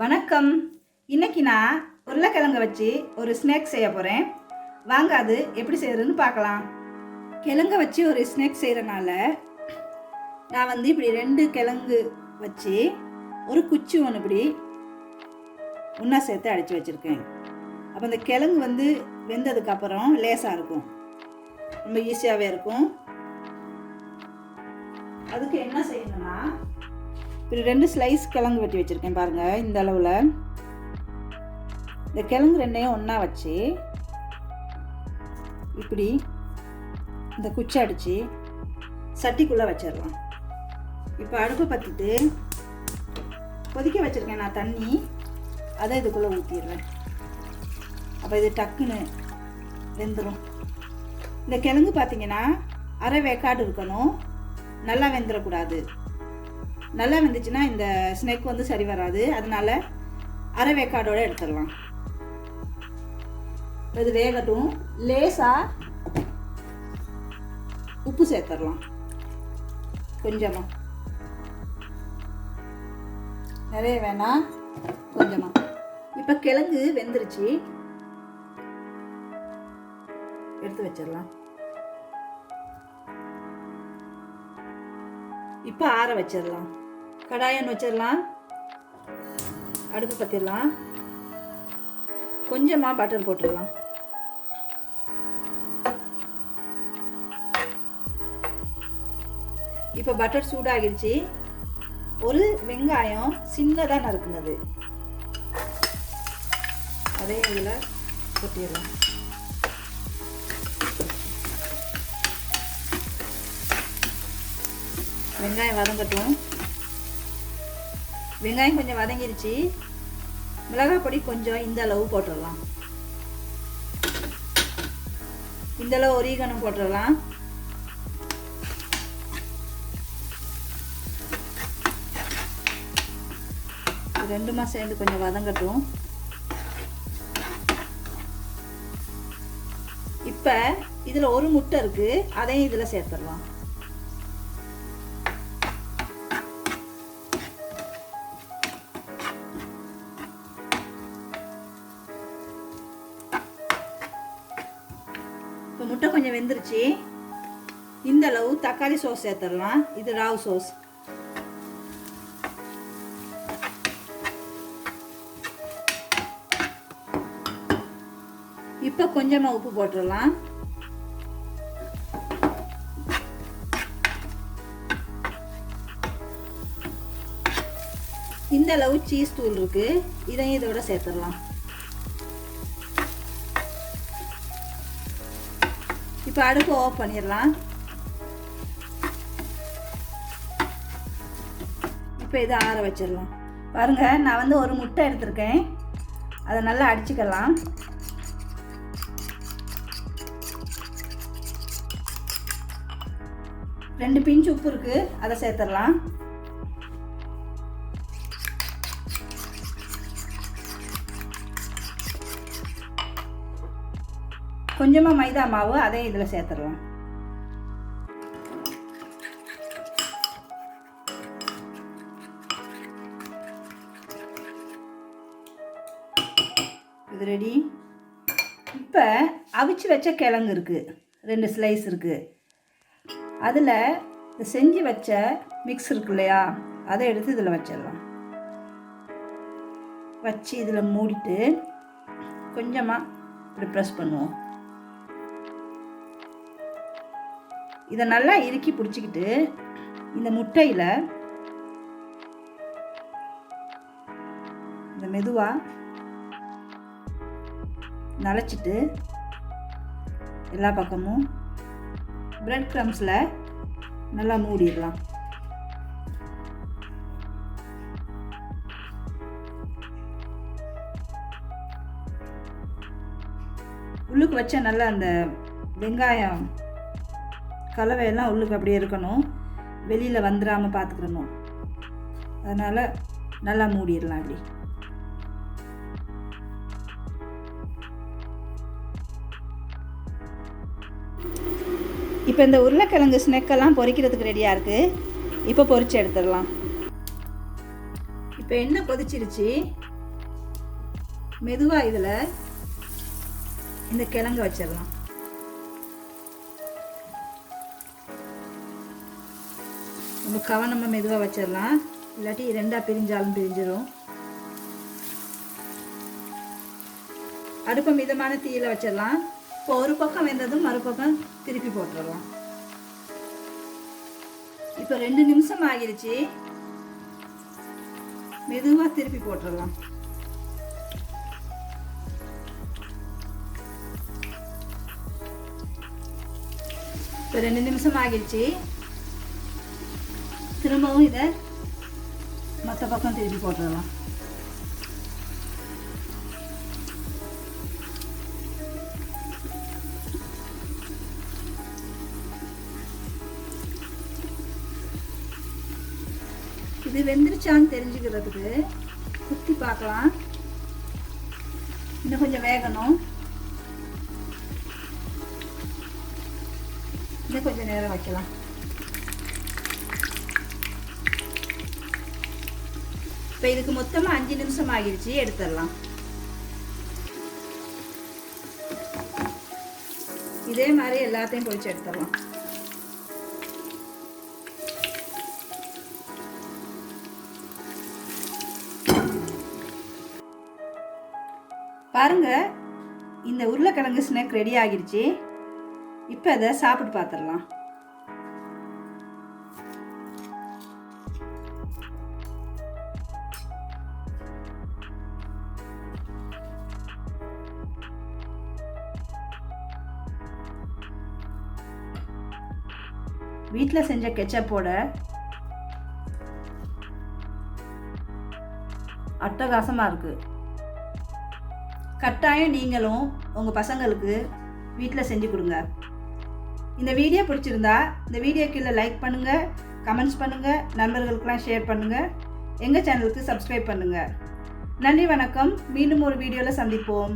வணக்கம். இன்னைக்கு நான் உருளைக்கிழங்கு வச்சு ஒரு ஸ்நாக்ஸ் செய்ய போகிறேன். வாங்க அது எப்படி செய்யறதுன்னு பார்க்கலாம். கிழங்க வச்சு ஒரு ஸ்நாக்ஸ் செய்கிறனால நான் இப்படி 2 கிழங்கு வச்சு ஒரு குச்சி ஒன்று இப்படி ஒன்றா சேர்த்து அடித்து வச்சுருக்கேன். அப்போ இந்த கிழங்கு வெந்ததுக்கப்புறம் லேசாக இருக்கும், ரொம்ப ஈஸியாகவே இருக்கும். அதுக்கு என்ன செய்யணும்னா, இப்படி 2 ஸ்லைஸ் கிழங்கு வெட்டி வச்சுருக்கேன் பாருங்கள். இந்த அளவில் இந்த கிழங்கு 2ஐயும் ஒன்றா வச்சு இப்படி இந்த குச்சி அடித்து சட்டிக்குள்ளே வச்சிடலாம். இப்போ அடுப்பை பற்றிட்டு கொதிக்க வச்சுருக்கேன் நான் தண்ணி, அதை இதுக்குள்ளே ஊற்றிடுறேன். அப்போ இது டக்குன்னு வெந்துடும். இந்த கிழங்கு பார்த்திங்கன்னா அரை வேக்காடு இருக்கணும், நல்லா வெந்துடக்கூடாது. நல்லா வெந்துச்சுன்னா இந்த ஸ்நாக் சரி வராது. அதனால அரை வேக்காடோடு எடுத்துடலாம். இது வேகட்டும். லேசாக உப்பு சேர்த்துடலாம், கொஞ்சமாக, நிறைய வேணாம், கொஞ்சமாக. இப்போ கிழங்கு வெந்துருச்சு, எடுத்து வச்சிடலாம். இப்போ ஆற வச்சிடலாம். கடாயம் வச்சிடலாம், அடுப்பு பற்றிடலாம், கொஞ்சமாக பட்டர் போட்டுடலாம். இப்போ பட்டர் சூடாகிடுச்சு. ஒரு வெங்காயம் சின்னதாக நறுக்குனது அதே இதில் கொட்டிடலாம். வெங்காயம் வதங்கட்டும். வெங்காயம் கொஞ்சம் வதங்கிருச்சு. மிளகாய் பொடி கொஞ்சம் இந்த அளவு போட்டுடலாம். இந்த அளவு ஒரீகனம் போட்டுடலாம். ரெண்டுமா சேர்ந்து கொஞ்சம் வதங்கட்டும். இப்போ இதில் ஒரு முட்டை இருக்கு, அதையும் இதில் சேர்த்துடலாம். இப்போ முட்டை கொஞ்சம் வெந்துருச்சு. இந்த அளவு தக்காளி சோஸ் சேர்த்துடலாம். இது ராவ் சோஸ். இப்போ கொஞ்சமாக உப்பு போட்டுடலாம். இந்த அளவு சீஸ் தூள் இருக்கு, இதையும் இதோட சேர்த்துடலாம். இப்போ அடுப்பு ஆஃப் பண்ணிடலாம். இப்போ இதை ஆற வச்சிடலாம். பாருங்க, நான் ஒரு முட்டை எடுத்திருக்கேன், அதை நல்லா அடிச்சுக்கலாம். ரெண்டு பிஞ்ச் உப்பு இருக்கு, அதை சேர்த்துடலாம். கொஞ்சமாக மைதா மாவு, அதையும் இதில் சேர்த்துடலாம். இது ரெடி. இப்போ அவிச்சு வச்ச கிழங்கு இருக்குது, 2 ஸ்லைஸ் இருக்குது. அதில் செஞ்சு வச்ச மிக்ஸ் இருக்கு இல்லையா, அதை எடுத்து இதில் வச்சிடலாம். வச்சு இதில் மூடிட்டு கொஞ்சமாக இப்படி ப்ரெஸ் பண்ணுவோம். இதை நல்லா இறுக்கி பிடிச்சிக்கிட்டு இந்த முட்டையில் இந்த மெதுவாக நனைச்சிட்டு எல்லா பக்கமும் பிரெட் க்ரம்ஸில் நல்லா மூடிடலாம். உள்ளுக்கு வச்ச நல்லா அந்த வெங்காயம் கலவையெல்லாம் உள்ளுக்கு அப்படியே இருக்கணும், வெளியில் வந்துடாமல் பார்த்துக்கணும். அதனால் நல்லா மூடிடலாம். அப்படி இப்போ இந்த உருளைக்கிழங்கு ஸ்நாக்கெல்லாம் பொரிக்கிறதுக்கு ரெடியாக இருக்குது. இப்போ பொரித்து எடுத்துடலாம். இப்போ இப்போ எண்ணெய் கொதிச்சிருச்சு. மெதுவாக இதில் இந்த கிழங்கு வச்சிடலாம். ரொம்ப கவனமாக மெதுவாக வச்சிடலாம், இல்லாட்டி ரெண்டாக பிரிஞ்சாலும் பிரிஞ்சிடும். அடுப்பை மிதமான தீயில வச்சிடலாம். இப்போ ஒரு பக்கம் வெந்ததும் மறுபக்கம் திருப்பி போட்டுடலாம். இப்போ 2 நிமிஷம் ஆகிருச்சு. மெதுவாக திருப்பி போட்டுடலாம். இப்போ 2 நிமிஷம் ஆகிருச்சு. திரும்பவும் இதை மற்ற பக்கம் திருப்பி போட்டுடலாம். இது வெந்துருச்சான்னு தெரிஞ்சுக்கிறதுக்கு குத்தி பார்க்கலாம். இன்னும் கொஞ்சம் வேகணும். இன்னும் கொஞ்சம் நேரம் வைக்கலாம். இப்போ இதுக்கு மொத்தமாக 5 நிமிஷம் ஆகிருச்சு. எடுத்துடலாம். இதே மாதிரி எல்லாத்தையும் பொரிச்சு எடுத்துடலாம். பாருங்க, இந்த உருளைக்கிழங்கு ஸ்நாக் ரெடி ஆகிருச்சு. இப்போ அதை சாப்பிட்டு பார்த்துடலாம். வீட்டில் செஞ்ச கெச்சப்போட அட்டகாசமாக இருக்குது. கட்டாயம் நீங்களும் உங்கள் பசங்களுக்கு வீட்டில் செஞ்சு கொடுங்க. இந்த வீடியோ பிடிச்சிருந்தா இந்த வீடியோ கீழே லைக் பண்ணுங்கள், கமெண்ட்ஸ் பண்ணுங்கள், நண்பர்களுக்கெல்லாம் ஷேர் பண்ணுங்கள், எங்கள் சேனலுக்கு சப்ஸ்கிரைப் பண்ணுங்கள். நன்றி, வணக்கம். மீண்டும் ஒரு வீடியோவில் சந்திப்போம்.